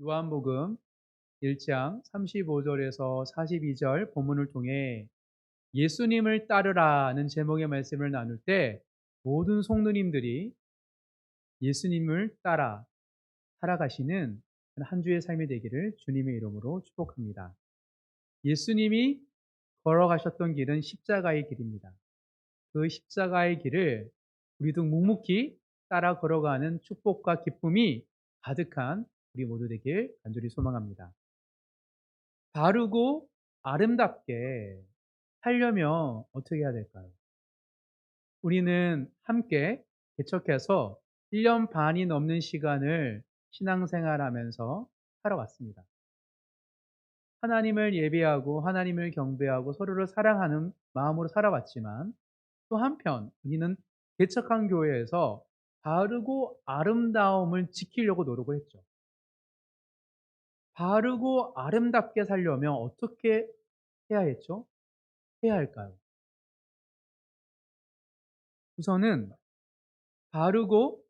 요한복음 1장 35절에서 42절 본문을 통해 예수님을 따르라는 제목의 말씀을 나눌 때 모든 성도님들이 예수님을 따라 살아가시는 한 주의 삶이 되기를 주님의 이름으로 축복합니다. 예수님이 걸어가셨던 길은 십자가의 길입니다. 그 십자가의 길을 우리도 묵묵히 따라 걸어가는 축복과 기쁨이 가득한 우리 모두 되길 간절히 소망합니다. 바르고 아름답게 살려면 어떻게 해야 될까요? 우리는 함께 개척해서 1년 반이 넘는 시간을 신앙생활하면서 살아왔습니다. 하나님을 예배하고 하나님을 경배하고 서로를 사랑하는 마음으로 살아왔지만 또 한편 우리는 개척한 교회에서 바르고 아름다움을 지키려고 노력을 했죠. 바르고 아름답게 살려면 어떻게 해야 했죠? 해야 할까요? 우선은 바르고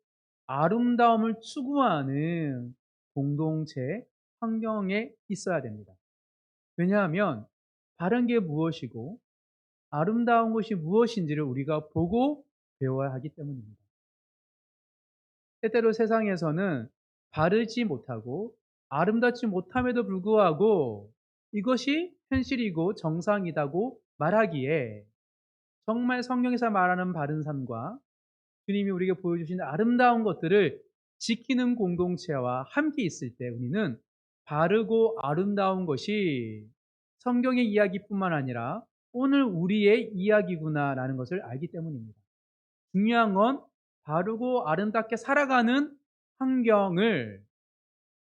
아름다움을 추구하는 공동체 환경에 있어야 됩니다. 왜냐하면 바른 게 무엇이고 아름다운 것이 무엇인지를 우리가 보고 배워야 하기 때문입니다. 때때로 세상에서는 바르지 못하고 아름답지 못함에도 불구하고 이것이 현실이고 정상이다고 말하기에 정말 성경에서 말하는 바른 삶과 주님이 우리에게 보여주신 아름다운 것들을 지키는 공동체와 함께 있을 때 우리는 바르고 아름다운 것이 성경의 이야기뿐만 아니라 오늘 우리의 이야기구나라는 것을 알기 때문입니다. 중요한 건 바르고 아름답게 살아가는 환경을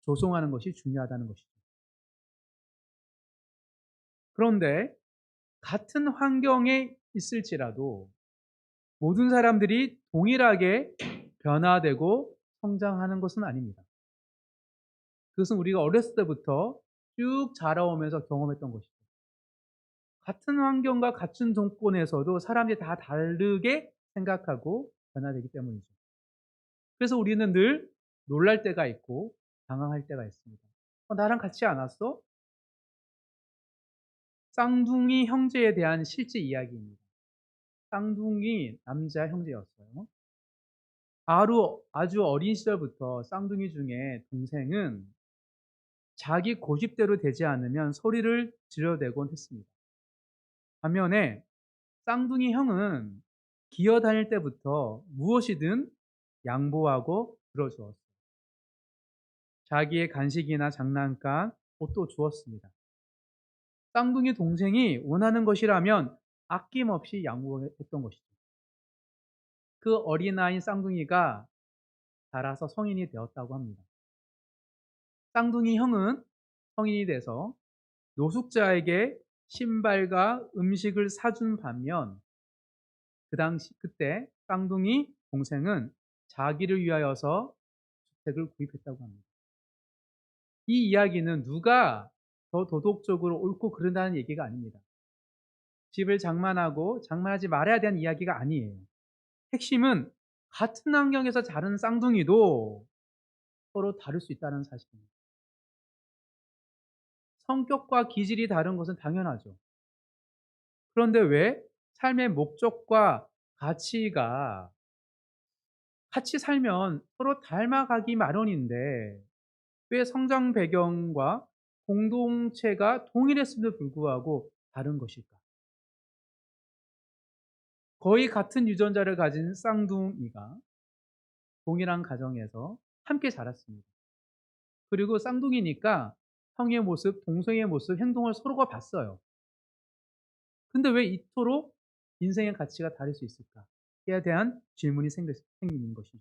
조성하는 것이 중요하다는 것이죠. 그런데 같은 환경에 있을지라도 모든 사람들이 동일하게 변화되고 성장하는 것은 아닙니다. 그것은 우리가 어렸을 때부터 쭉 자라오면서 경험했던 것이죠. 같은 환경과 같은 조건에서도 사람들이 다 다르게 생각하고 변화되기 때문이죠. 그래서 우리는 늘 놀랄 때가 있고 당황할 때가 있습니다. 나랑 같이 안 왔어? 쌍둥이 형제에 대한 실제 이야기입니다. 쌍둥이 남자 형제였어요. 아주 어린 시절부터 쌍둥이 중에 동생은 자기 고집대로 되지 않으면 소리를 지르대곤 했습니다. 반면에 쌍둥이 형은 기어다닐 때부터 무엇이든 양보하고 들어주었어요. 자기의 간식이나 장난감, 옷도 주었습니다. 쌍둥이 동생이 원하는 것이라면 아낌없이 양보했던 것이죠. 그 어린아이인 쌍둥이가 자라서 성인이 되었다고 합니다. 쌍둥이 형은 성인이 돼서 노숙자에게 신발과 음식을 사준 반면 그때 쌍둥이 동생은 자기를 위하여서 주택을 구입했다고 합니다. 이 이야기는 누가 더 도덕적으로 옳고 그른다는 얘기가 아닙니다. 집을 장만하고 장만하지 말아야 되는 이야기가 아니에요. 핵심은 같은 환경에서 자른 쌍둥이도 서로 다를 수 있다는 사실입니다. 성격과 기질이 다른 것은 당연하죠. 그런데 왜 삶의 목적과 가치가 같이 살면 서로 닮아가기 마련인데 왜 성장 배경과 공동체가 동일했음에도 불구하고 다른 것일까? 거의 같은 유전자를 가진 쌍둥이가 동일한 가정에서 함께 자랐습니다. 그리고 쌍둥이니까 형의 모습, 동생의 모습, 행동을 서로가 봤어요. 근데 왜 이토록 인생의 가치가 다를 수 있을까?에 대한 질문이 생기는 것이죠.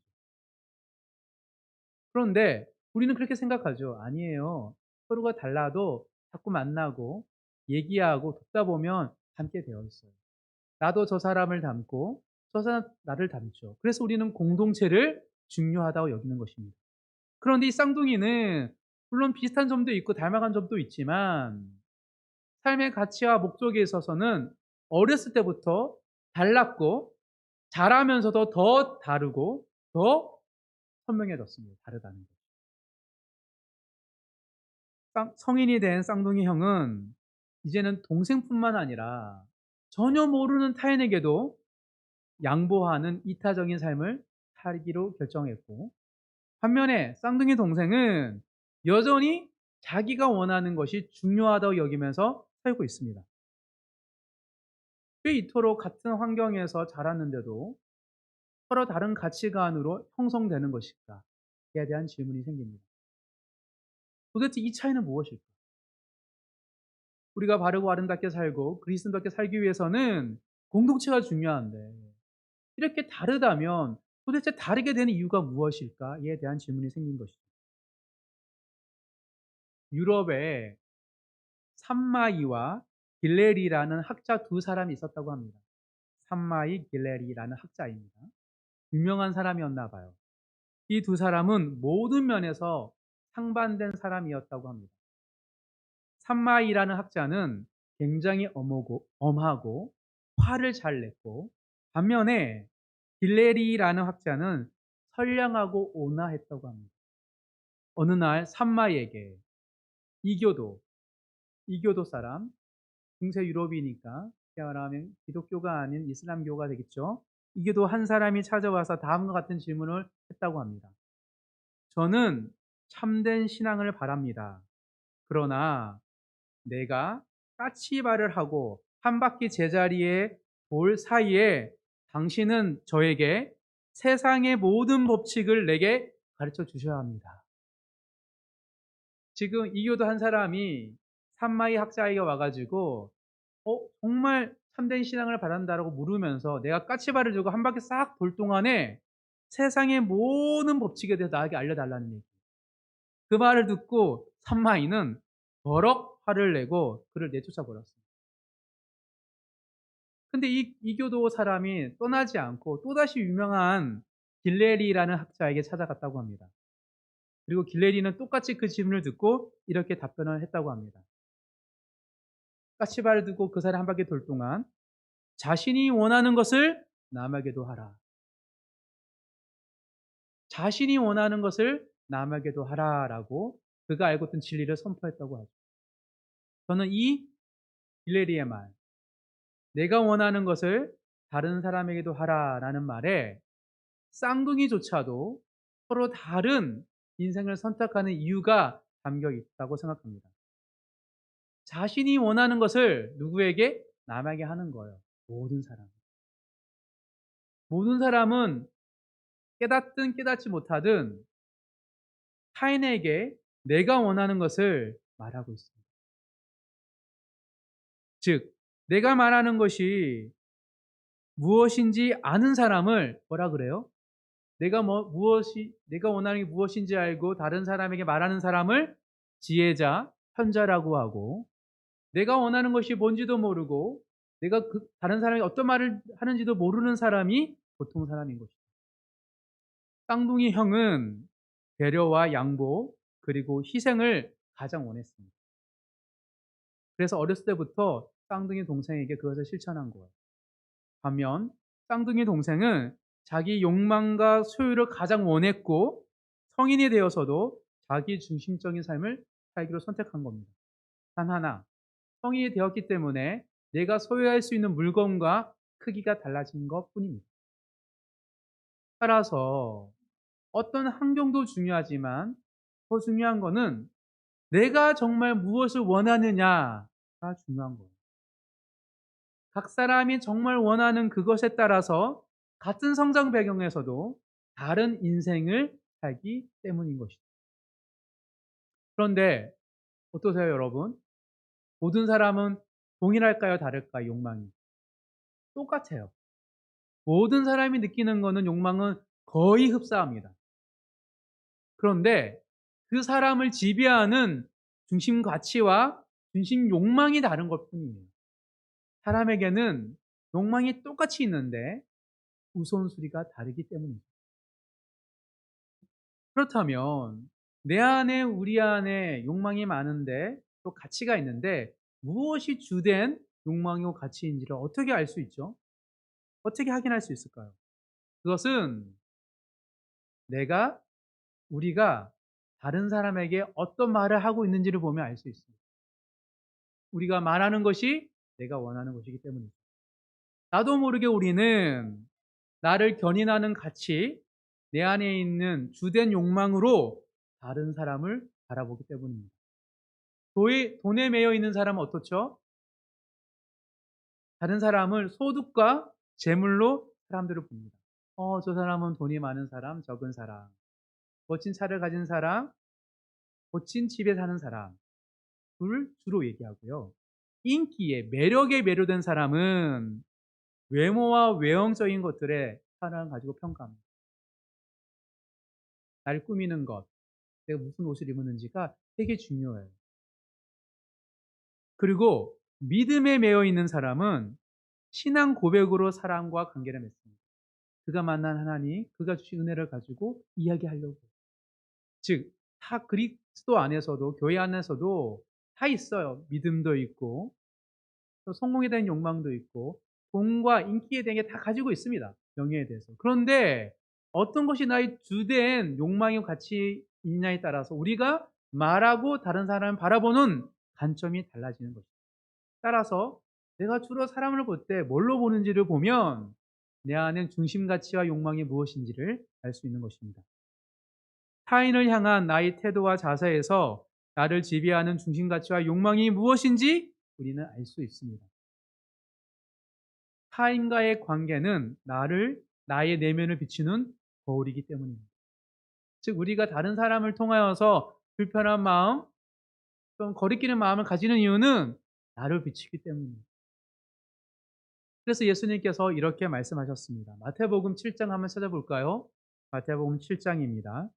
그런데 우리는 그렇게 생각하죠. 아니에요. 서로가 달라도 자꾸 만나고 얘기하고 듣다 보면 닮게 되어 있어요. 나도 저 사람을 닮고 저 사람 나를 닮죠. 그래서 우리는 공동체를 중요하다고 여기는 것입니다. 그런데 이 쌍둥이는 물론 비슷한 점도 있고 닮아간 점도 있지만 삶의 가치와 목적에 있어서는 어렸을 때부터 달랐고 자라면서도 더 다르고 더 선명해졌습니다. 다르다는 거. 성인이 된 쌍둥이 형은 이제는 동생뿐만 아니라 전혀 모르는 타인에게도 양보하는 이타적인 삶을 살기로 결정했고, 반면에 쌍둥이 동생은 여전히 자기가 원하는 것이 중요하다고 여기면서 살고 있습니다. 왜 이토록 같은 환경에서 자랐는데도 서로 다른 가치관으로 형성되는 것일까에 대한 질문이 생깁니다. 도대체 이 차이는 무엇일까? 우리가 바르고 아름답게 살고 그리스도인답게 살기 위해서는 공동체가 중요한데, 이렇게 다르다면 도대체 다르게 되는 이유가 무엇일까에 대한 질문이 생긴 것이죠. 유럽에 산마이와 길레리라는 학자 두 사람이 있었다고 합니다. 산마이 길레리라는 학자입니다. 유명한 사람이었나 봐요. 이 두 사람은 모든 면에서 상반된 사람이었다고 합니다. 산마이라는 학자는 굉장히 엄하고 화를 잘 냈고, 반면에 빌레리라는 학자는 선량하고 온화했다고 합니다. 어느 날 산마이에게 이교도, 이교도 사람, 중세 유럽이니까 말하면 기독교가 아닌 이슬람교가 되겠죠. 이교도 한 사람이 찾아와서 다음과 같은 질문을 했다고 합니다. 저는 참된 신앙을 바랍니다. 그러나 내가 까치발을 하고 한 바퀴 제자리에 돌 사이에 당신은 저에게 세상의 모든 법칙을 내게 가르쳐 주셔야 합니다. 지금 이교도 한 사람이 산마이 학자에게 와가지고 정말 참된 신앙을 바란다라고 물으면서 내가 까치발을 들고 한 바퀴 싹 돌 동안에 세상의 모든 법칙에 대해서 나에게 알려달라는 얘기. 그 말을 듣고 산마이는 버럭 화를 내고 그를 내쫓아 버렸습니다. 근데 이 이교도 사람이 떠나지 않고 또다시 유명한 길레리라는 학자에게 찾아갔다고 합니다. 그리고 길레리는 똑같이 그 질문을 듣고 이렇게 답변을 했다고 합니다. 까치발을 듣고 그 사람 한 바퀴 돌 동안 자신이 원하는 것을 남에게도 하라. 자신이 원하는 것을 남에게도 하라라고 그가 알고 있던 진리를 선포했다고 하죠. 저는 이 길레리의 말, 내가 원하는 것을 다른 사람에게도 하라라는 말에 쌍둥이조차도 서로 다른 인생을 선택하는 이유가 담겨 있다고 생각합니다. 자신이 원하는 것을 누구에게? 남에게 하는 거예요. 모든 사람. 모든 사람은 깨닫든 깨닫지 못하든 타인에게 내가 원하는 것을 말하고 있습니다. 즉, 내가 말하는 것이 무엇인지 아는 사람을 뭐라 그래요? 내가 원하는 게 무엇인지 알고 다른 사람에게 말하는 사람을 지혜자, 현자라고 하고, 내가 원하는 것이 뭔지도 모르고 내가 다른 사람이 어떤 말을 하는지도 모르는 사람이 보통 사람인 것이죠. 쌍둥이 형은 배려와 양보 그리고 희생을 가장 원했습니다. 그래서 어렸을 때부터 쌍둥이 동생에게 그것을 실천한 거예요. 반면 쌍둥이 동생은 자기 욕망과 소유를 가장 원했고 성인이 되어서도 자기 중심적인 삶을 살기로 선택한 겁니다. 단 하나, 성인이 되었기 때문에 내가 소유할 수 있는 물건과 크기가 달라진 것뿐입니다. 따라서 어떤 환경도 중요하지만 더 중요한 것은 내가 정말 무엇을 원하느냐가 중요한 거예요. 각 사람이 정말 원하는 그것에 따라서 같은 성장 배경에서도 다른 인생을 살기 때문인 것이죠. 그런데 어떠세요, 여러분? 모든 사람은 동일할까요, 다를까요, 욕망이? 똑같아요. 모든 사람이 느끼는 것은 욕망은 거의 흡사합니다. 그런데 그 사람을 지배하는 중심 가치와 중심 욕망이 다른 것 뿐이에요. 사람에게는 욕망이 똑같이 있는데 우선순위가 다르기 때문입니다. 그렇다면 내 안에 우리 안에 욕망이 많은데 또 가치가 있는데 무엇이 주된 욕망이고 가치인지를 어떻게 알 수 있죠? 어떻게 확인할 수 있을까요? 그것은 내가 우리가 다른 사람에게 어떤 말을 하고 있는지를 보면 알 수 있습니다. 우리가 말하는 것이 내가 원하는 것이기 때문이죠. 나도 모르게 우리는 나를 견인하는 가치, 내 안에 있는 주된 욕망으로 다른 사람을 바라보기 때문입니다. 돈에 매여 있는 사람은 어떻죠? 다른 사람을 소득과 재물로 사람들을 봅니다. 저 사람은 돈이 많은 사람, 적은 사람, 멋진 차를 가진 사람, 고친 집에 사는 사람, 을 주로 얘기하고요. 인기에, 매력에 매료된 사람은 외모와 외형적인 것들에 사랑을 가지고 평가합니다. 날 꾸미는 것, 내가 무슨 옷을 입었는지가 되게 중요해요. 그리고 믿음에 매여 있는 사람은 신앙 고백으로 사람과 관계를 맺습니다. 그가 만난 하나님, 그가 주신 은혜를 가지고 이야기하려고. 즉, 다 그리스도 안에서도, 교회 안에서도 다 있어요. 믿음도 있고, 또 성공에 대한 욕망도 있고, 돈과 인기에 대한 게 다 가지고 있습니다. 명예에 대해서. 그런데 어떤 것이 나의 주된 욕망의 가치이냐에 따라서 우리가 말하고 다른 사람을 바라보는 관점이 달라지는 것입니다. 따라서 내가 주로 사람을 볼 때 뭘로 보는지를 보면 내 안엔 중심 가치와 욕망이 무엇인지를 알 수 있는 것입니다. 타인을 향한 나의 태도와 자세에서 나를 지배하는 중심 가치와 욕망이 무엇인지 우리는 알 수 있습니다. 타인과의 관계는 나의 내면을 비추는 거울이기 때문입니다. 즉, 우리가 다른 사람을 통하여서 불편한 마음, 좀 거리끼는 마음을 가지는 이유는 나를 비추기 때문입니다. 그래서 예수님께서 이렇게 말씀하셨습니다. 마태복음 7장 한번 찾아볼까요? 마태복음 7장입니다.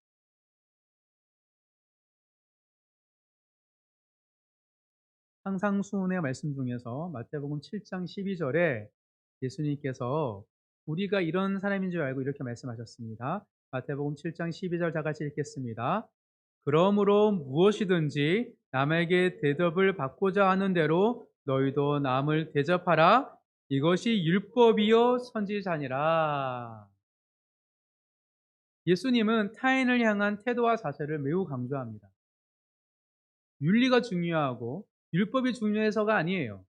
상상수훈의 말씀 중에서 마태복음 7장 12절에 예수님께서 우리가 이런 사람인 줄 알고 이렇게 말씀하셨습니다. 마태복음 7장 12절 다 같이 읽겠습니다. 그러므로 무엇이든지 남에게 대접을 받고자 하는 대로 너희도 남을 대접하라. 이것이 율법이요 선지자니라. 예수님은 타인을 향한 태도와 자세를 매우 강조합니다. 윤리가 중요하고 율법이 중요해서가 아니에요.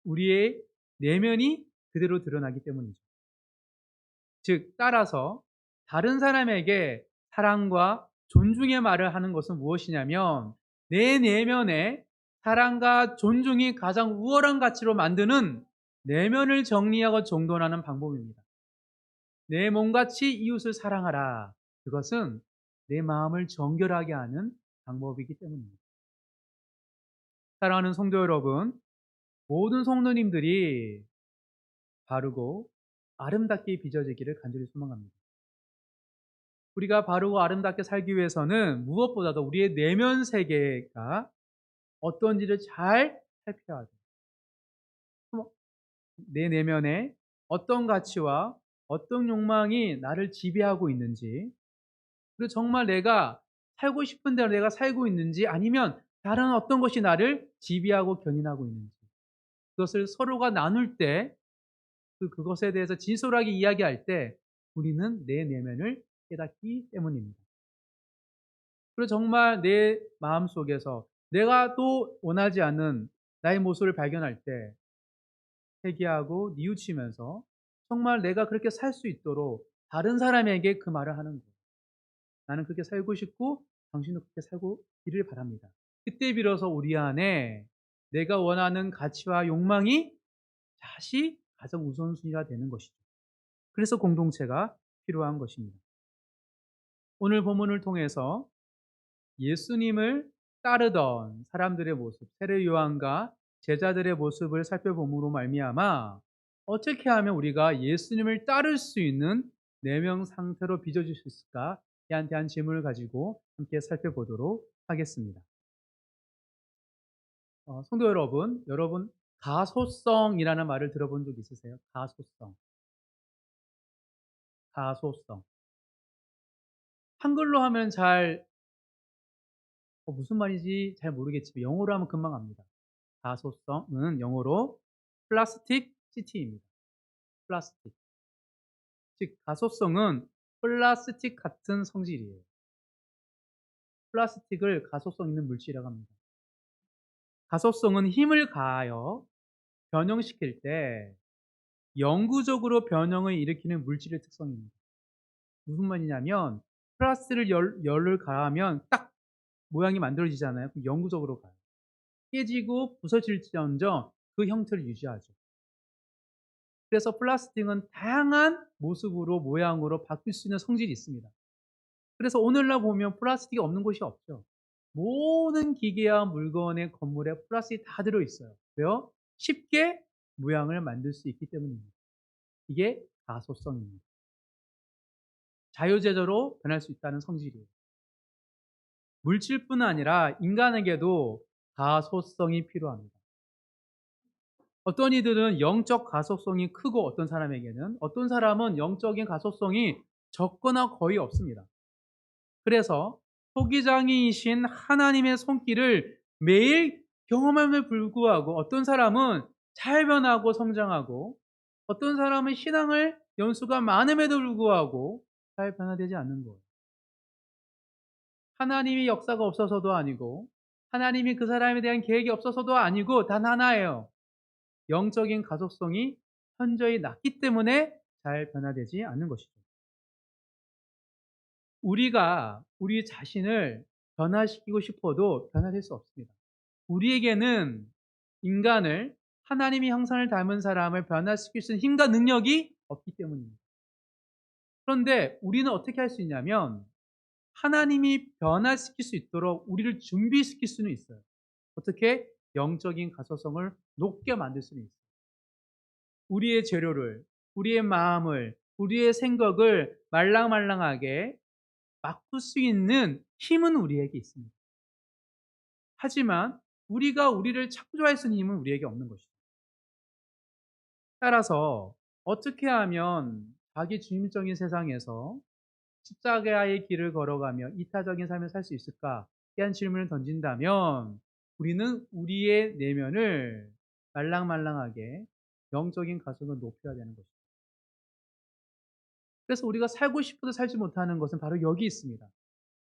우리의 내면이 그대로 드러나기 때문이죠. 즉, 따라서 다른 사람에게 사랑과 존중의 말을 하는 것은 무엇이냐면 내 내면에 사랑과 존중이 가장 우월한 가치로 만드는 내면을 정리하고 정돈하는 방법입니다. 내 몸같이 이웃을 사랑하라. 그것은 내 마음을 정결하게 하는 방법이기 때문입니다. 사랑하는 성도 여러분, 모든 성도님들이 바르고 아름답게 빚어지기를 간절히 소망합니다. 우리가 바르고 아름답게 살기 위해서는 무엇보다도 우리의 내면 세계가 어떤지를 잘 살펴야 돼요. 내 내면에 어떤 가치와 어떤 욕망이 나를 지배하고 있는지, 그리고 정말 내가 살고 싶은 대로 내가 살고 있는지 아니면 다른 어떤 것이 나를 지배하고 견인하고 있는지, 그것을 서로가 나눌 때 그것에 대해서 진솔하게 이야기할 때 우리는 내 내면을 깨닫기 때문입니다. 그리고 정말 내 마음속에서 내가 또 원하지 않는 나의 모습을 발견할 때 회개하고 뉘우치면서 정말 내가 그렇게 살 수 있도록 다른 사람에게 그 말을 하는 거예요. 나는 그렇게 살고 싶고 당신도 그렇게 살고 기를 바랍니다. 그때 비로소 우리 안에 내가 원하는 가치와 욕망이 다시 가장 우선순위가 되는 것이죠. 그래서 공동체가 필요한 것입니다. 오늘 본문을 통해서 예수님을 따르던 사람들의 모습, 세례 요한과 제자들의 모습을 살펴봄으로 말미암아 어떻게 하면 우리가 예수님을 따를 수 있는 내면 상태로 빚어질 수 있을까에 대한 질문을 가지고 함께 살펴보도록 하겠습니다. 성도 여러분 가소성이라는 말을 들어본 적 있으세요? 가소성, 가소성. 한글로 하면 잘 무슨 말인지 잘 모르겠지만 영어로 하면 금방 압니다. 가소성은 영어로 플라스틱시티입니다. 플라스틱. 즉 가소성은 플라스틱 같은 성질이에요. 플라스틱을 가소성 있는 물질이라고 합니다. 가소성은 힘을 가하여 변형시킬 때 영구적으로 변형을 일으키는 물질의 특성입니다. 무슨 말이냐면 플라스틱을 열을 가하면 딱 모양이 만들어지잖아요. 그럼 영구적으로 가요. 깨지고 부서질지언정 그 형태를 유지하죠. 그래서 플라스틱은 다양한 모습으로 모양으로 바뀔 수 있는 성질이 있습니다. 그래서 오늘날 보면 플라스틱이 없는 곳이 없죠. 모든 기계와 물건의 건물에 플라스틱이 다 들어있어요. 왜요? 쉽게 모양을 만들 수 있기 때문입니다. 이게 가소성입니다. 자유제조로 변할 수 있다는 성질이에요. 물질뿐 아니라 인간에게도 가소성이 필요합니다. 어떤 이들은 영적 가소성이 크고 어떤 사람은 영적인 가소성이 적거나 거의 없습니다. 그래서 토기장이이신 하나님의 손길을 매일 경험함에 불구하고 어떤 사람은 잘 변하고 성장하고 어떤 사람은 신앙을 연수가 많음에도 불구하고 잘 변화되지 않는 거예요. 하나님의 역사가 없어서도 아니고 하나님이 그 사람에 대한 계획이 없어서도 아니고 단 하나예요. 영적인 가속성이 현저히 낮기 때문에 잘 변화되지 않는 것이죠. 우리가 우리 자신을 변화시키고 싶어도 변화될 수 없습니다. 우리에게는 인간을 하나님의 형상을 닮은 사람을 변화시킬 수 있는 힘과 능력이 없기 때문입니다. 그런데 우리는 어떻게 할 수 있냐면 하나님이 변화시킬 수 있도록 우리를 준비시킬 수는 있어요. 어떻게? 영적인 가소성을 높게 만들 수는 있어요. 우리의 재료를, 우리의 마음을, 우리의 생각을 말랑말랑하게 바꿀 수 있는 힘은 우리에게 있습니다. 하지만 우리가 우리를 창조할 수 있는 힘은 우리에게 없는 것이죠. 따라서 어떻게 하면 자기 중심적인 세상에서 십자가의 길을 걸어가며 이타적인 삶을 살 수 있을까? 한 질문을 던진다면 우리는 우리의 내면을 말랑말랑하게 영적인 가속을 높여야 되는 것입니다. 그래서 우리가 살고 싶어도 살지 못하는 것은 바로 여기 있습니다.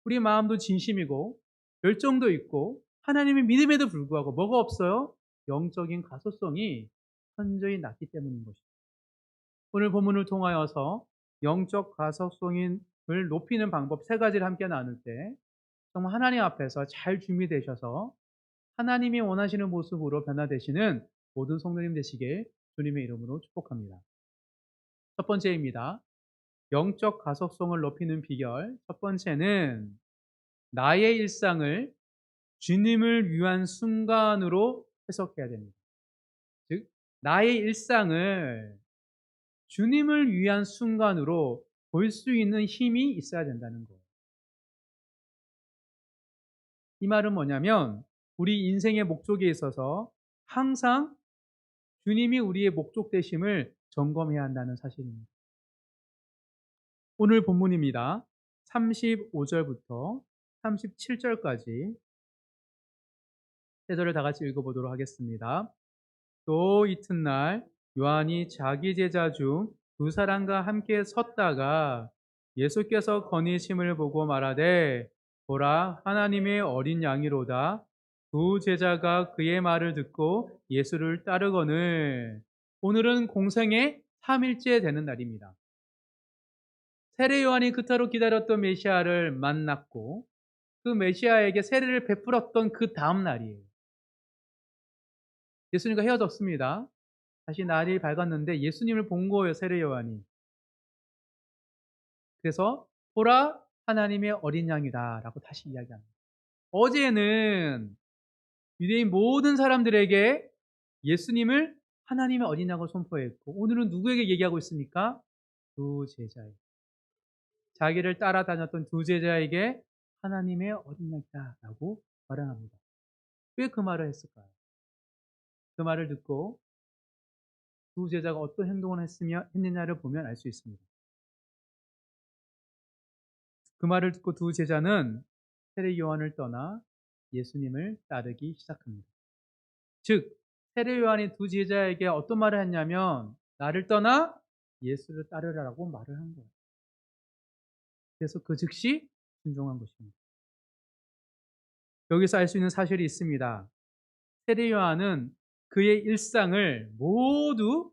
우리 마음도 진심이고 열정도 있고 하나님의 믿음에도 불구하고 뭐가 없어요? 영적인 가소성이 현저히 낮기 때문인 것입니다. 오늘 본문을 통하여서 영적 가속성을 높이는 방법 세 가지를 함께 나눌 때 정말 하나님 앞에서 잘 준비되셔서 하나님이 원하시는 모습으로 변화되시는 모든 성도님 되시길 주님의 이름으로 축복합니다. 첫 번째입니다. 영적 가속성을 높이는 비결. 첫 번째는 나의 일상을 주님을 위한 순간으로 해석해야 됩니다. 즉, 나의 일상을 주님을 위한 순간으로 볼 수 있는 힘이 있어야 된다는 거예요. 이 말은 뭐냐면 우리 인생의 목적에 있어서 항상 주님이 우리의 목적 되심을 점검해야 한다는 사실입니다. 오늘 본문입니다. 35절부터 37절까지 세 절을 다 같이 읽어보도록 하겠습니다. 또 이튿날 요한이 자기 제자 중 두 사람과 함께 섰다가 예수께서 거니심을 보고 말하되 보라 하나님의 어린 양이로다. 두 제자가 그의 말을 듣고 예수를 따르거늘. 오늘은 공생의 3일째 되는 날입니다. 세례 요한이 그토록 기다렸던 메시아를 만났고 그 메시아에게 세례를 베풀었던 그 다음 날이에요. 예수님과 헤어졌습니다. 다시 날이 밝았는데 예수님을 본 거예요, 세례 요한이. 그래서 보라 하나님의 어린 양이다라고 다시 이야기합니다. 어제는 유대인 모든 사람들에게 예수님을 하나님의 어린 양으로 선포했고 오늘은 누구에게 얘기하고 있습니까? 두 제자에게. 자기를 따라다녔던 두 제자에게 하나님의 어린 양이다라고 말을 합니다. 왜 그 말을 했을까요? 그 말을 듣고 두 제자가 어떤 행동을 했느냐를 보면 알 수 있습니다. 그 말을 듣고 두 제자는 세례 요한을 떠나 예수님을 따르기 시작합니다. 즉, 세례 요한이 두 제자에게 어떤 말을 했냐면 나를 떠나 예수를 따르라고 말을 한 거예요. 그래서 그 즉시 순종한 것입니다. 여기서 알 수 있는 사실이 있습니다. 세례 요한은 그의 일상을 모두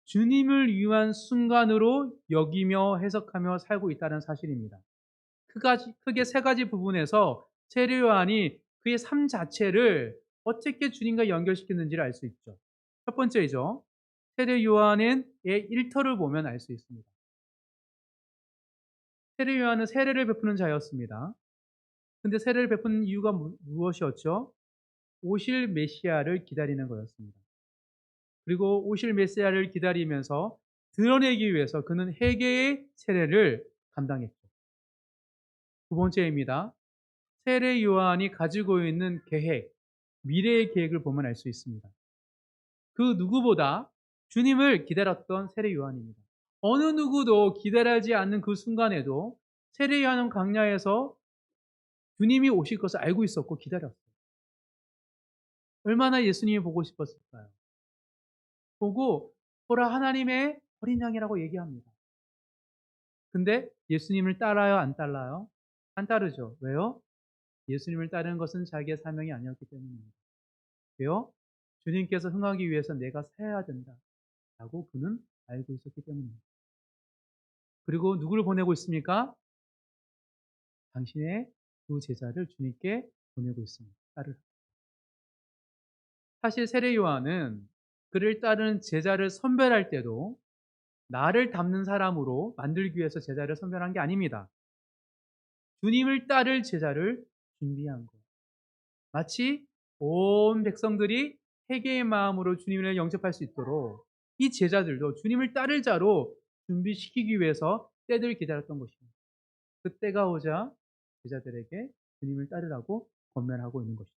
주님을 위한 순간으로 여기며 해석하며 살고 있다는 사실입니다. 크게 세 가지 부분에서 세례 요한이 그의 삶 자체를 어떻게 주님과 연결시켰는지를 알 수 있죠. 첫 번째이죠. 세례 요한의 일터를 보면 알 수 있습니다. 세례 요한은 세례를 베푸는 자였습니다. 근데 세례를 베푸는 이유가 무엇이었죠? 오실 메시아를 기다리는 거였습니다. 그리고 오실 메시아를 기다리면서 드러내기 위해서 그는 회개의 세례를 감당했죠. 두 번째입니다. 세례 요한이 가지고 있는 계획, 미래의 계획을 보면 알 수 있습니다. 그 누구보다 주님을 기다렸던 세례 요한입니다. 어느 누구도 기다리지 않는 그 순간에도 세례 요한은 광야에서 주님이 오실 것을 알고 있었고 기다렸어요. 얼마나 예수님이 보고 싶었을까요? 보고 보라 하나님의 어린 양이라고 얘기합니다. 근데 예수님을 따라요, 안 따라요? 안 따르죠. 왜요? 예수님을 따르는 것은 자기의 사명이 아니었기 때문입니다. 왜요? 주님께서 흥하기 위해서 내가 살아야 된다라고 그는 알고 있었기 때문입니다. 그리고 누구를 보내고 있습니까? 당신의 두 제자를 주님께 보내고 있습니다. 따르라. 사실 세례 요한은 그를 따르는 제자를 선별할 때도 나를 닮는 사람으로 만들기 위해서 제자를 선별한 게 아닙니다. 주님을 따를 제자를 준비한 거예요. 마치 온 백성들이 회개의 마음으로 주님을 영접할 수 있도록 이 제자들도 주님을 따를 자로 준비시키기 위해서 때를 기다렸던 것입니다. 그때가 오자 제자들에게 주님을 따르라고 권면하고 있는 것이죠.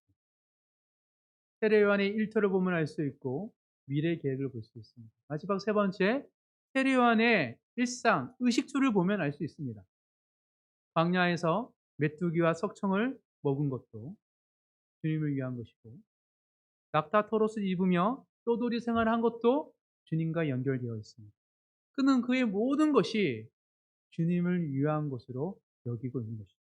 세례 요한의 일터를 보면 알 수 있고 미래 계획을 볼 수 있습니다. 마지막 세 번째, 세례 요한의 일상, 의식주를 보면 알 수 있습니다. 광야에서 메뚜기와 석청을 먹은 것도 주님을 위한 것이고 낙타 토롯을 입으며 떠돌이 생활을 한 것도 주님과 연결되어 있습니다. 그는 그의 모든 것이 주님을 위한 것으로 여기고 있는 것입니다.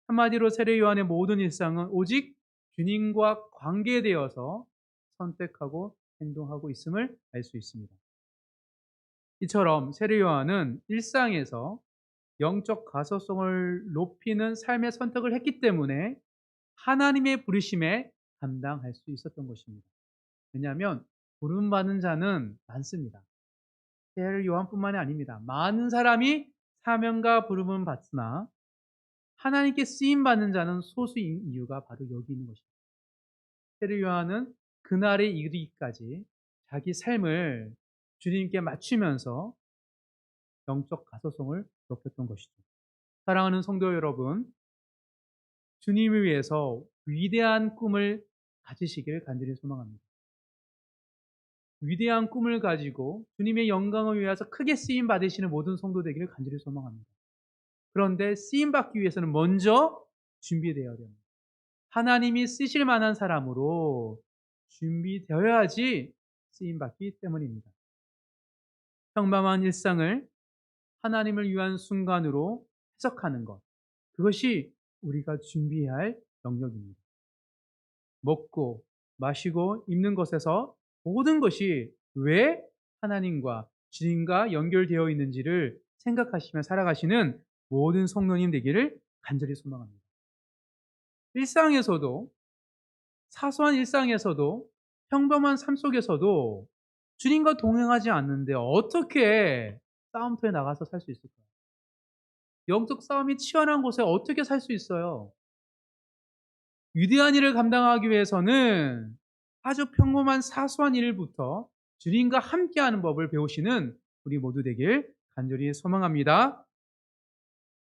한마디로 세례 요한의 모든 일상은 오직 주님과 관계되어서 선택하고 행동하고 있음을 알 수 있습니다. 이처럼 세례 요한은 일상에서 영적 가소성을 높이는 삶의 선택을 했기 때문에 하나님의 부르심에 감당할 수 있었던 것입니다. 왜냐하면 부름받는 자는 많습니다. 세례 요한뿐만이 아닙니다. 많은 사람이 사명과 부름은 받으나 하나님께 쓰임 받는 자는 소수인 이유가 바로 여기 있는 것입니다. 세례 요한은 그날에 이르기까지 자기 삶을 주님께 맞추면서 영적 가소성을 높였던 것이죠. 사랑하는 성도 여러분, 주님을 위해서 위대한 꿈을 가지시길 간절히 소망합니다. 위대한 꿈을 가지고 주님의 영광을 위해서 크게 쓰임 받으시는 모든 성도 되기를 간절히 소망합니다. 그런데 쓰임 받기 위해서는 먼저 준비되어야 됩니다. 하나님이 쓰실 만한 사람으로 준비되어야지 쓰임 받기 때문입니다. 평범한 일상을 하나님을 위한 순간으로 해석하는 것, 그것이 우리가 준비해야 할 영역입니다. 먹고 마시고 입는 것에서 모든 것이 왜 하나님과 주님과 연결되어 있는지를 생각하시며 살아가시는 모든 성도님 되기를 간절히 소망합니다. 일상에서도, 사소한 일상에서도, 평범한 삶 속에서도 주님과 동행하지 않는데 어떻게 싸움터에 나가서 살 수 있을까요? 영적 싸움이 치열한 곳에 어떻게 살 수 있어요? 위대한 일을 감당하기 위해서는 아주 평범한 사소한 일부터 주님과 함께하는 법을 배우시는 우리 모두 되길 간절히 소망합니다.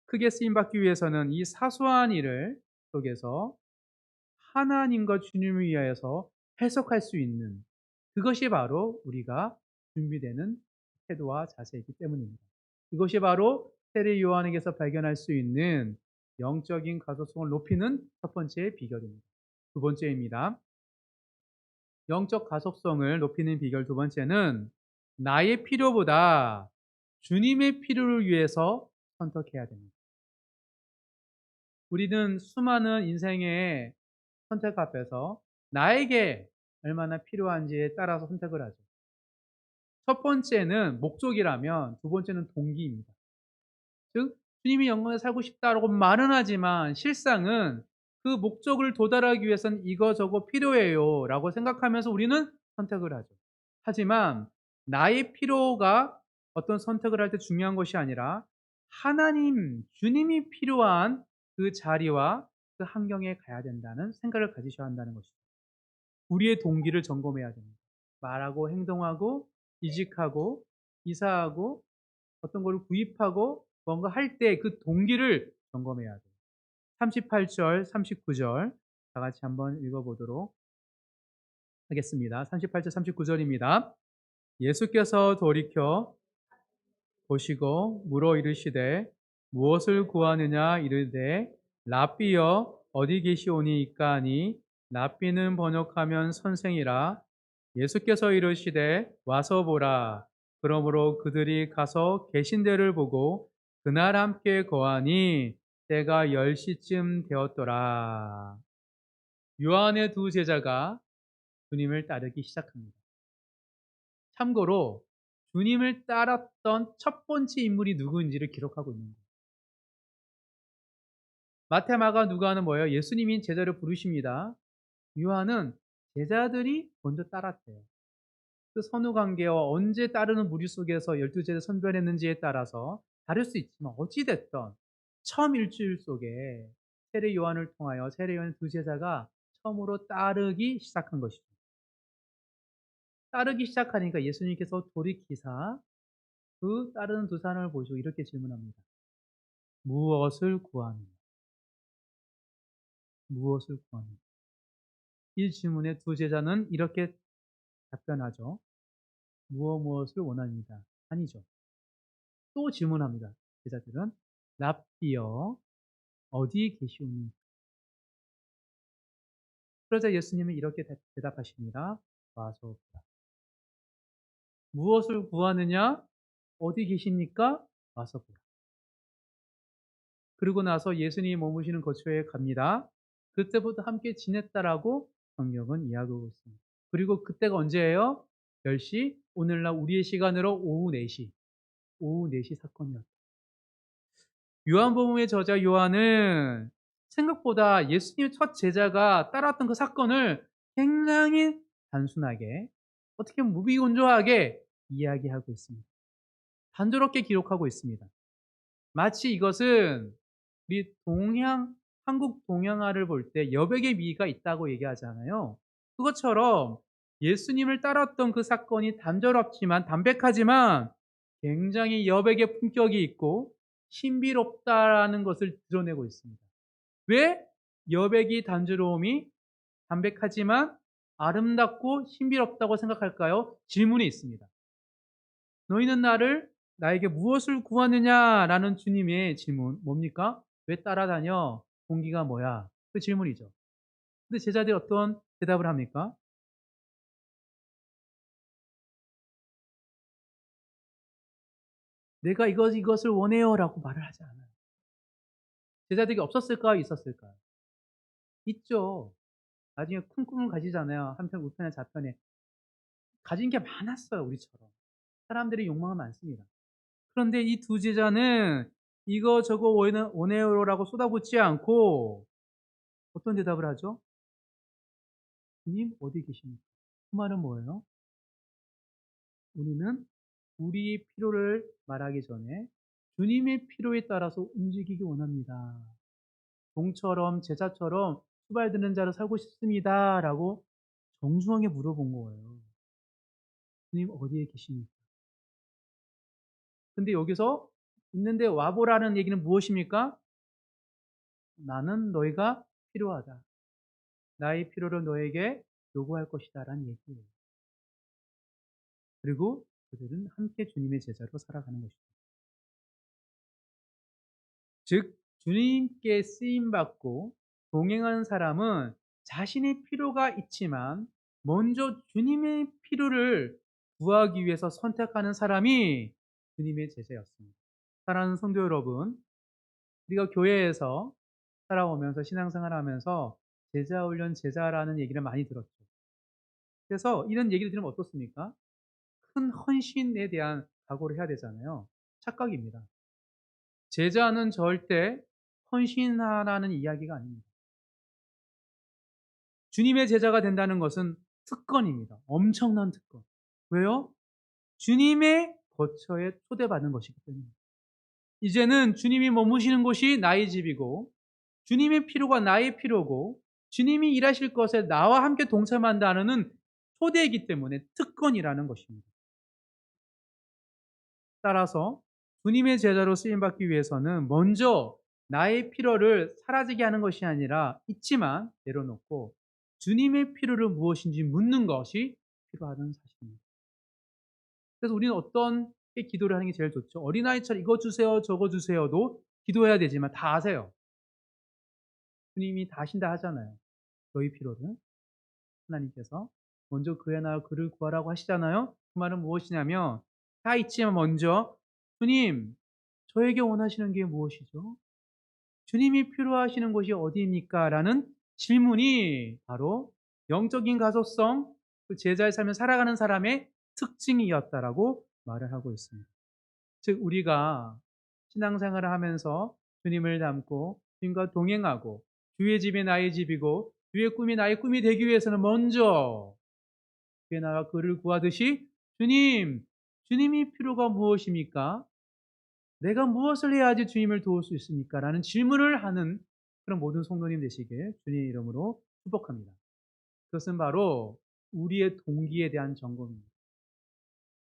크게 쓰임받기 위해서는 이 사소한 일을 속에서 하나님과 주님을 위하여서 해석할 수 있는 그것이 바로 우리가 준비되는 태도와 자세이기 때문입니다. 이것이 바로 세례 요한에게서 발견할 수 있는 영적인 가소성을 높이는 첫 번째 비결입니다. 두 번째입니다. 영적 가속성을 높이는 비결 두 번째는 나의 필요보다 주님의 필요를 위해서 선택해야 됩니다. 우리는 수많은 인생의 선택 앞에서 나에게 얼마나 필요한지에 따라서 선택을 하죠. 첫 번째는 목적이라면 두 번째는 동기입니다. 즉 주님이 영원히 살고 싶다라고 말은 하지만 실상은 그 목적을 도달하기 위해서는 이거저거 필요해요라고 생각하면서 우리는 선택을 하죠. 하지만 나의 필요가 어떤 선택을 할 때 중요한 것이 아니라 하나님, 주님이 필요한 그 자리와 그 환경에 가야 된다는 생각을 가지셔야 한다는 것이죠. 우리의 동기를 점검해야 됩니다. 말하고 행동하고 이직하고 이사하고 어떤 걸 구입하고 뭔가 할 때 그 동기를 점검해야 돼요. 38절, 39절 다 같이 한번 읽어보도록 하겠습니다. 38절, 39절입니다. 예수께서 돌이켜 보시고 물어 이르시되 무엇을 구하느냐 이르되 랍비여 어디 계시오니이까 하니 랍비는 번역하면 선생이라. 예수께서 이르시되 와서 보라. 그러므로 그들이 가서 계신 데를 보고 그날 함께 거하니 때가 10시쯤 되었더라. 요한의 두 제자가 주님을 따르기 시작합니다. 참고로 주님을 따랐던 첫 번째 인물이 누구인지를 기록하고 있는 거예요. 마태, 마가, 누가는 뭐예요? 예수님이 제자를 부르십니다. 요한은 제자들이 먼저 따랐대요. 그 선후 관계와 언제 따르는 무리 속에서 12제자 선별했는지에 따라서 다를 수 있지만 어찌 됐든 처음 일주일 속에 세례 요한을 통하여 세례 요한 두 제자가 처음으로 따르기 시작한 것이죠. 따르기 시작하니까 예수님께서 돌이키사 그 따르는 두 사람을 보시고 이렇게 질문합니다. 무엇을 구하느냐? 무엇을 구하느냐? 이 질문에 두 제자는 이렇게 답변하죠. 무엇을 원합니다. 아니죠. 또 질문합니다. 제자들은 랍비여 어디 계시오니? 그러자 예수님은 이렇게 대답하십니다. 와서 보라. 무엇을 구하느냐? 어디 계십니까? 와서 보라. 그리고 나서 예수님이 머무시는 거처에 갑니다. 그때부터 함께 지냈다라고 성경은 이야기하고 있습니다. 그리고 그때가 언제예요? 10시, 오늘날 우리의 시간으로 오후 4시. 오후 4시 사건이었다. 요한복음의 저자 요한은 생각보다 예수님의 첫 제자가 따랐던 그 사건을 굉장히 단순하게 어떻게 보면 무비건조하게 이야기하고 있습니다. 단조롭게 기록하고 있습니다. 마치 이것은 우리 한국 동양화를 볼 때 여백의 미가 있다고 얘기하잖아요. 그것처럼 예수님을 따랐던 그 사건이 단조롭지만 담백하지만 굉장히 여백의 품격이 있고 신비롭다라는 것을 드러내고 있습니다. 왜 여백이 단조로움이 담백하지만 아름답고 신비롭다고 생각할까요? 질문이 있습니다. 너희는 나에게 무엇을 구하느냐라는 주님의 질문 뭡니까? 왜 따라다녀? 동기가 뭐야? 그 질문이죠. 근데 제자들이 어떤 대답을 합니까? 내가 이것을 원해요라고 말을 하지 않아요. 제자들이 없었을까요? 있었을까요? 있죠. 나중에 큰 꿈을 가지잖아요. 한편 우편에 좌편에 가진 게 많았어요. 우리처럼 사람들이 욕망은 많습니다. 그런데 이 두 제자는 이거 저거 원해요라고 쏟아붓지 않고 어떤 대답을 하죠? 주님 어디 계십니까? 그 말은 뭐예요? 우리는 우리의 필요를 말하기 전에 주님의 필요에 따라서 움직이기 원합니다. 종처럼 제자처럼 수발드는 자로 살고 싶습니다라고 정중하게 물어본 거예요. 주님 어디에 계십니까? 근데 여기서 있는데 와보라는 얘기는 무엇입니까? 나는 너희가 필요하다. 나의 필요를 너에게 요구할 것이다라는 얘기예요. 그리고 그들은 함께 주님의 제자로 살아가는 것입니다. 즉 주님께 쓰임 받고 동행하는 사람은 자신의 필요가 있지만 먼저 주님의 필요를 구하기 위해서 선택하는 사람이 주님의 제자였습니다. 사랑하는 성도 여러분, 우리가 교회에서 살아오면서 신앙생활하면서 제자 훈련, 제자라는 얘기를 많이 들었죠. 그래서 이런 얘기를 들으면 어떻습니까? 큰 헌신에 대한 각오를 해야 되잖아요. 착각입니다. 제자는 절대 헌신하라는 이야기가 아닙니다. 주님의 제자가 된다는 것은 특권입니다. 엄청난 특권. 왜요? 주님의 거처에 초대받는 것이기 때문에. 이제는 주님이 머무시는 곳이 나의 집이고, 주님의 필요가 나의 필요고, 주님이 일하실 것에 나와 함께 동참한다는 초대이기 때문에 특권이라는 것입니다. 따라서 주님의 제자로 쓰임받기 위해서는 먼저 나의 필요를 사라지게 하는 것이 아니라 있지만 내려놓고 주님의 필요를 무엇인지 묻는 것이 필요하다는 사실입니다. 그래서 우리는 어떤 게 기도를 하는 게 제일 좋죠? 어린아이처럼 이거 주세요, 저거 주세요도 기도해야 되지만 다 아세요. 주님이 다 하신다 하잖아요. 너희 필요를. 하나님께서 먼저 그의 나라 그를 구하라고 하시잖아요. 그 말은 무엇이냐면 다 있지만 먼저 주님, 저에게 원하시는 게 무엇이죠? 주님이 필요하시는 곳이 어디입니까? 라는 질문이 바로 영적인 가소성, 그 제자의 삶을 살아가는 사람의 특징이었다라고 말을 하고 있습니다. 즉, 우리가 신앙생활을 하면서 주님을 닮고 주님과 동행하고 주의 집이 나의 집이고 주의 꿈이 나의 꿈이 되기 위해서는 먼저 주의 나라 그를 구하듯이 주님이 필요가 무엇입니까? 내가 무엇을 해야지 주님을 도울 수 있습니까? 라는 질문을 하는 그런 모든 성도님 되시길 주님의 이름으로 축복합니다. 그것은 바로 우리의 동기에 대한 점검입니다.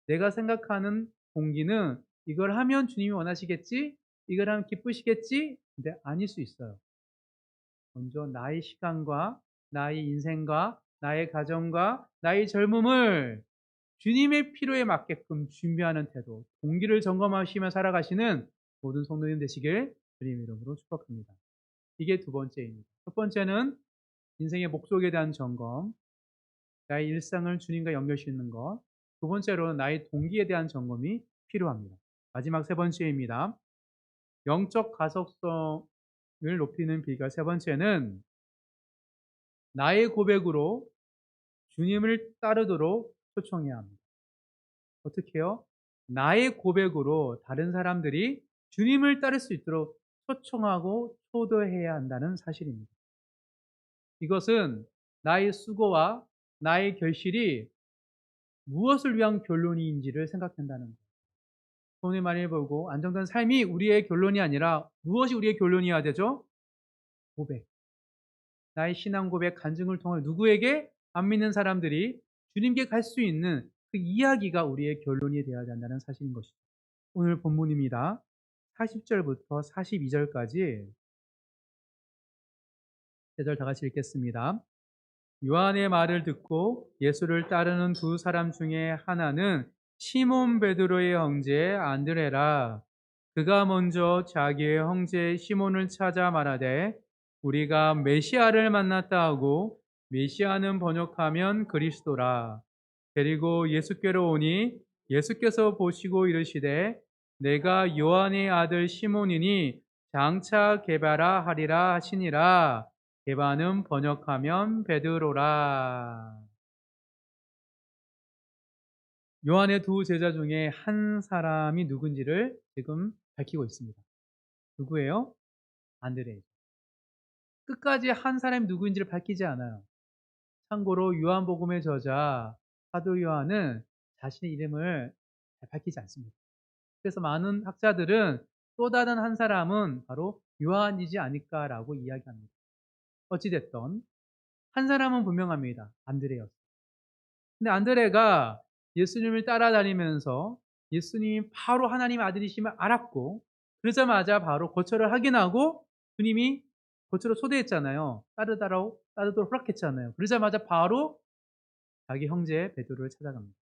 내가 생각하는 동기는 이걸 하면 주님이 원하시겠지? 이걸 하면 기쁘시겠지? 근데 아닐 수 있어요. 먼저 나의 시간과 나의 인생과 나의 가정과 나의 젊음을 주님의 필요에 맞게끔 준비하는 태도, 동기를 점검하시며 살아가시는 모든 성도님 되시길 주님 이름으로 축복합니다. 이게 두 번째입니다. 첫 번째는 인생의 목적에 대한 점검, 나의 일상을 주님과 연결시키는 것. 두 번째로는 나의 동기에 대한 점검이 필요합니다. 마지막 세 번째입니다. 영적 가속성을 높이는 비결 세 번째는 나의 고백으로 주님을 따르도록 초청해야 합니다. 어떻게 해요? 나의 고백으로 다른 사람들이 주님을 따를 수 있도록 초청하고 초대해야 한다는 사실입니다. 이것은 나의 수고와 나의 결실이 무엇을 위한 결론인지를 생각한다는 거예요. 돈을 많이 벌고 안정된 삶이 우리의 결론이 아니라 무엇이 우리의 결론이어야 되죠? 고백. 나의 신앙 고백, 간증을 통해 누구에게 안 믿는 사람들이 주님께 갈 수 있는 그 이야기가 우리의 결론이 되어야 한다는 사실인 것이죠. 오늘 본문입니다. 40절부터 42절까지 세 절 다 같이 읽겠습니다. 요한의 말을 듣고 예수를 따르는 두 사람 중에 하나는 시몬 베드로의 형제 안드레라. 그가 먼저 자기의 형제 시몬을 찾아 말하되 우리가 메시아를 만났다 하고 메시아는 번역하면 그리스도라. 데리고 예수께로 오니 예수께서 보시고 이르시되 내가 요한의 아들 시몬이니 장차 게바라 하리라 하시니라. 게바는 번역하면 베드로라. 요한의 두 제자 중에 한 사람이 누군지를 지금 밝히고 있습니다. 누구예요? 안드레. 끝까지 한 사람이 누구인지를 밝히지 않아요. 참고로 요한복음의 저자 사도 요한은 자신의 이름을 밝히지 않습니다. 그래서 많은 학자들은 또 다른 한 사람은 바로 요한이지 않을까라고 이야기합니다. 어찌됐든 한 사람은 분명합니다. 안드레였어요. 근데 안드레가 예수님을 따라다니면서 예수님이 바로 하나님의 아들이심을 알았고 그러자마자 바로 거처를 확인하고 주님이 거처로 초대했잖아요. 따르도록 허락했잖아요. 그러자마자 바로 자기 형제 베드로를 찾아갑니다.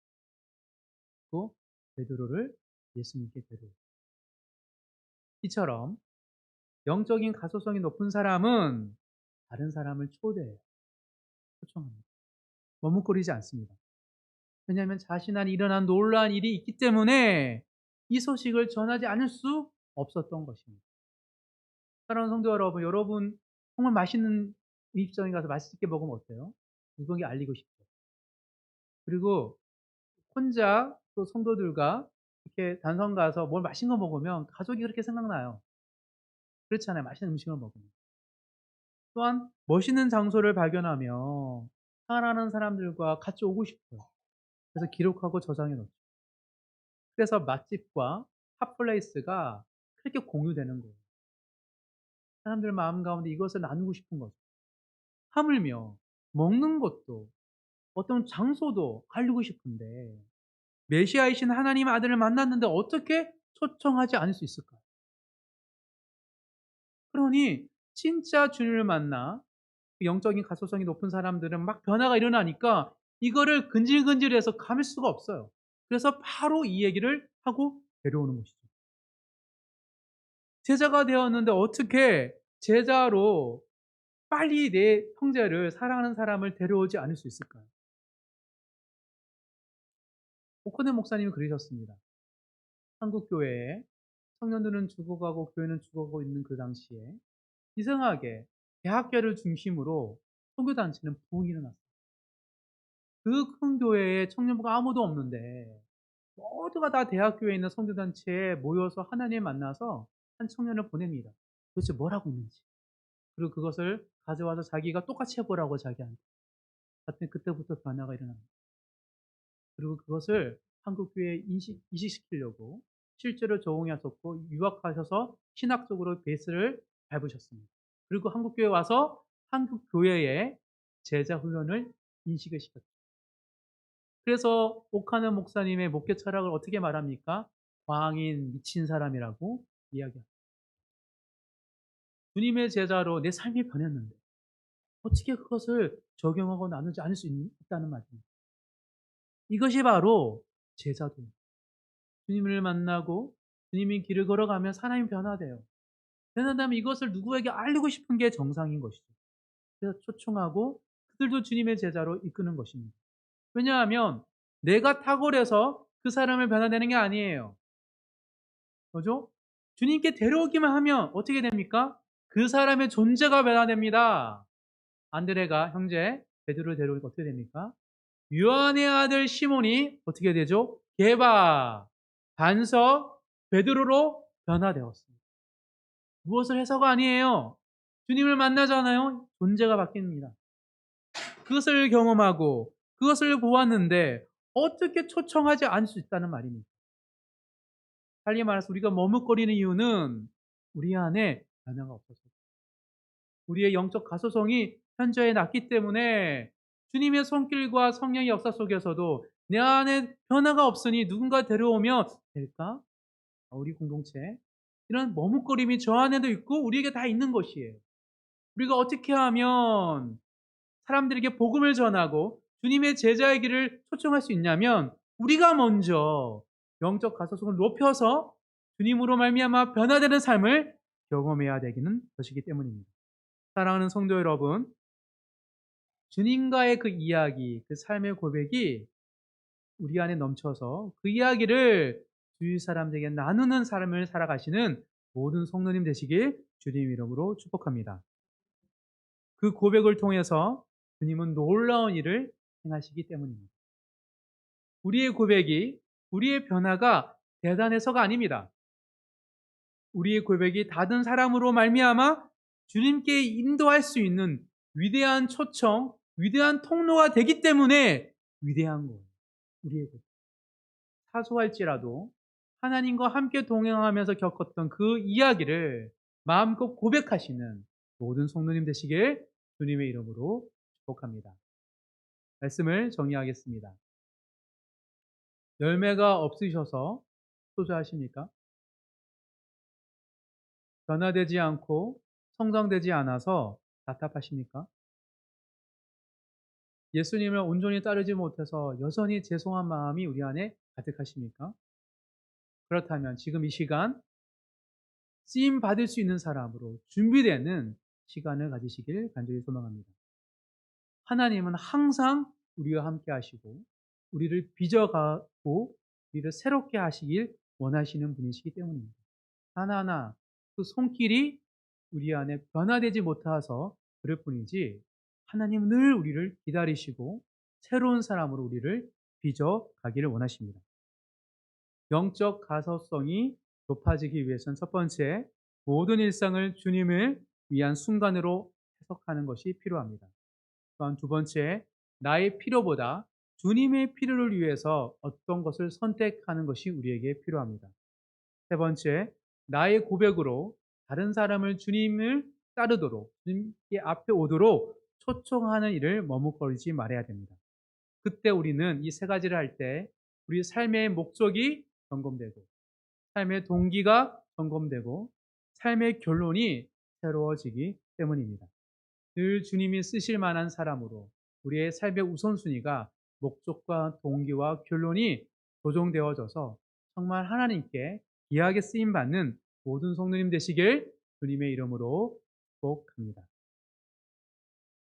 또 베드로를 예수님께 데려오고 이처럼 영적인 가소성이 높은 사람은 다른 사람을 초청합니다. 머뭇거리지 않습니다. 왜냐하면 자신 안에 일어난 놀라운 일이 있기 때문에 이 소식을 전하지 않을 수 없었던 것입니다. 사랑하는 성도 여러분, 정말 맛있는 음식점에 가서 맛있게 먹으면 어때요? 누군가에게 알리고 싶고. 그리고 혼자 또 성도들과 이렇게 단성 가서 뭘 맛있는 거 먹으면 가족이 그렇게 생각나요. 그렇잖아요, 맛있는 음식을 먹으면. 또한 멋있는 장소를 발견하며 사랑하는 사람들과 같이 오고 싶어요. 그래서 기록하고 저장해 놓죠. 그래서 맛집과 핫플레이스가 그렇게 공유되는 거예요. 사람들 마음 가운데 이것을 나누고 싶은 거죠. 하물며 먹는 것도 어떤 장소도 알리고 싶은데 메시아이신 하나님 아들을 만났는데 어떻게 초청하지 않을 수 있을까요? 그러니 진짜 주님을 만나 그 영적인 가소성이 높은 사람들은 막 변화가 일어나니까 이거를 근질근질해서 감을 수가 없어요. 그래서 바로 이 얘기를 하고 데려오는 것이죠. 제자가 되었는데 어떻게 제자로 빨리 내 형제를 사랑하는 사람을 데려오지 않을 수 있을까요? 오코네 목사님이 그러셨습니다. 한국 교회에 청년들은 죽어가고 교회는 죽어가고 있는 그 당시에 이상하게 대학교를 중심으로 선교단체는 부흥이 일어났어요. 그 큰 교회에 청년부가 아무도 없는데 모두가 다 대학교에 있는 선교단체에 모여서 하나님을 만나서 한 청년을 보냅니다. 도대체 뭘 하고 있는지. 그리고 그것을 가져와서 자기가 똑같이 해보라고 자기한테. 하여튼 그때부터 변화가 일어납니다. 그리고 그것을 한국 교회에 이식시키려고 실제로 적응하셨고 유학하셔서 신학적으로 베이스를 밟으셨습니다. 그리고 한국 교회에 와서 한국 교회의 제자 훈련을 인식을 시켰습니다. 그래서 옥하는 목사님의 목회 철학을 어떻게 말합니까? 광인, 미친 사람이라고 이야기합니다. 주님의 제자로 내 삶이 변했는데 어떻게 그것을 적용하고 나누지 않을 수 있다는 말입니다. 이것이 바로 제자도입니다. 주님을 만나고 주님이 길을 걸어가면 사람이 변화돼요. 변화되면 이것을 누구에게 알리고 싶은 게 정상인 것이죠. 그래서 초청하고 그들도 주님의 제자로 이끄는 것입니다. 왜냐하면 내가 탁월해서 그 사람을 변화되는 게 아니에요. 그죠? 주님께 데려오기만 하면 어떻게 됩니까? 그 사람의 존재가 변화됩니다. 안드레가 형제 베드로를 데려오니까 어떻게 됩니까? 요한의 아들 시몬이 어떻게 되죠? 게바, 반석, 베드로로 변화되었습니다. 무엇을 해서가 아니에요. 주님을 만나잖아요. 존재가 바뀝니다. 그것을 경험하고 그것을 보았는데 어떻게 초청하지 않을 수 있다는 말입니다. 빨리 말해서 우리가 머뭇거리는 이유는 우리 안에 변화가 없어서 우리의 영적 가소성이 현저히 낮기 때문에 주님의 손길과 성령의 역사 속에서도 내 안에 변화가 없으니 누군가 데려오면 될까? 우리 공동체 이런 머뭇거림이 저 안에도 있고 우리에게 다 있는 것이에요. 우리가 어떻게 하면 사람들에게 복음을 전하고 주님의 제자의 길을 초청할 수 있냐면 우리가 먼저 영적 가소성을 높여서 주님으로 말미암아 변화되는 삶을 경험해야 되기는 것이기 때문입니다. 사랑하는 성도 여러분, 주님과의 그 이야기, 그 삶의 고백이 우리 안에 넘쳐서 그 이야기를 주위 사람들에게 나누는 삶을 살아가시는 모든 성도님 되시길 주님 이름으로 축복합니다. 그 고백을 통해서 주님은 놀라운 일을 행하시기 때문입니다. 우리의 고백이, 우리의 변화가 대단해서가 아닙니다. 우리의 고백이 다른 사람으로 말미암아 주님께 인도할 수 있는 위대한 초청, 위대한 통로가 되기 때문에 위대한 거예요. 우리의 고백. 사소할지라도 하나님과 함께 동행하면서 겪었던 그 이야기를 마음껏 고백하시는 모든 성도님 되시길 주님의 이름으로 축복합니다. 말씀을 정리하겠습니다. 열매가 없으셔서 초조하십니까? 변화되지 않고 성장되지 않아서 답답하십니까? 예수님을 온전히 따르지 못해서 여전히 죄송한 마음이 우리 안에 가득하십니까? 그렇다면 지금 이 시간 쓰임 받을 수 있는 사람으로 준비되는 시간을 가지시길 간절히 소망합니다. 하나님은 항상 우리와 함께 하시고 우리를 빚어가고 우리를 새롭게 하시길 원하시는 분이시기 때문입니다. 하나하나 그 손길이 우리 안에 변화되지 못해서 그럴 뿐이지 하나님은 늘 우리를 기다리시고 새로운 사람으로 우리를 빚어 가기를 원하십니다. 영적 가소성이 높아지기 위해서는 첫 번째, 모든 일상을 주님을 위한 순간으로 해석하는 것이 필요합니다. 또한 두 번째, 나의 필요보다 주님의 필요를 위해서 어떤 것을 선택하는 것이 우리에게 필요합니다. 세 번째, 나의 고백으로 다른 사람을 주님을 따르도록, 주님께 앞에 오도록 초청하는 일을 머뭇거리지 말아야 됩니다. 그때 우리는 이 세 가지를 할 때 우리 삶의 목적이 점검되고, 삶의 동기가 점검되고, 삶의 결론이 새로워지기 때문입니다. 늘 주님이 쓰실 만한 사람으로 우리의 삶의 우선순위가 목적과 동기와 결론이 조정되어져서 정말 하나님께 귀하게 쓰임 받는 모든 성도님 되시길 주님의 이름으로 축복합니다.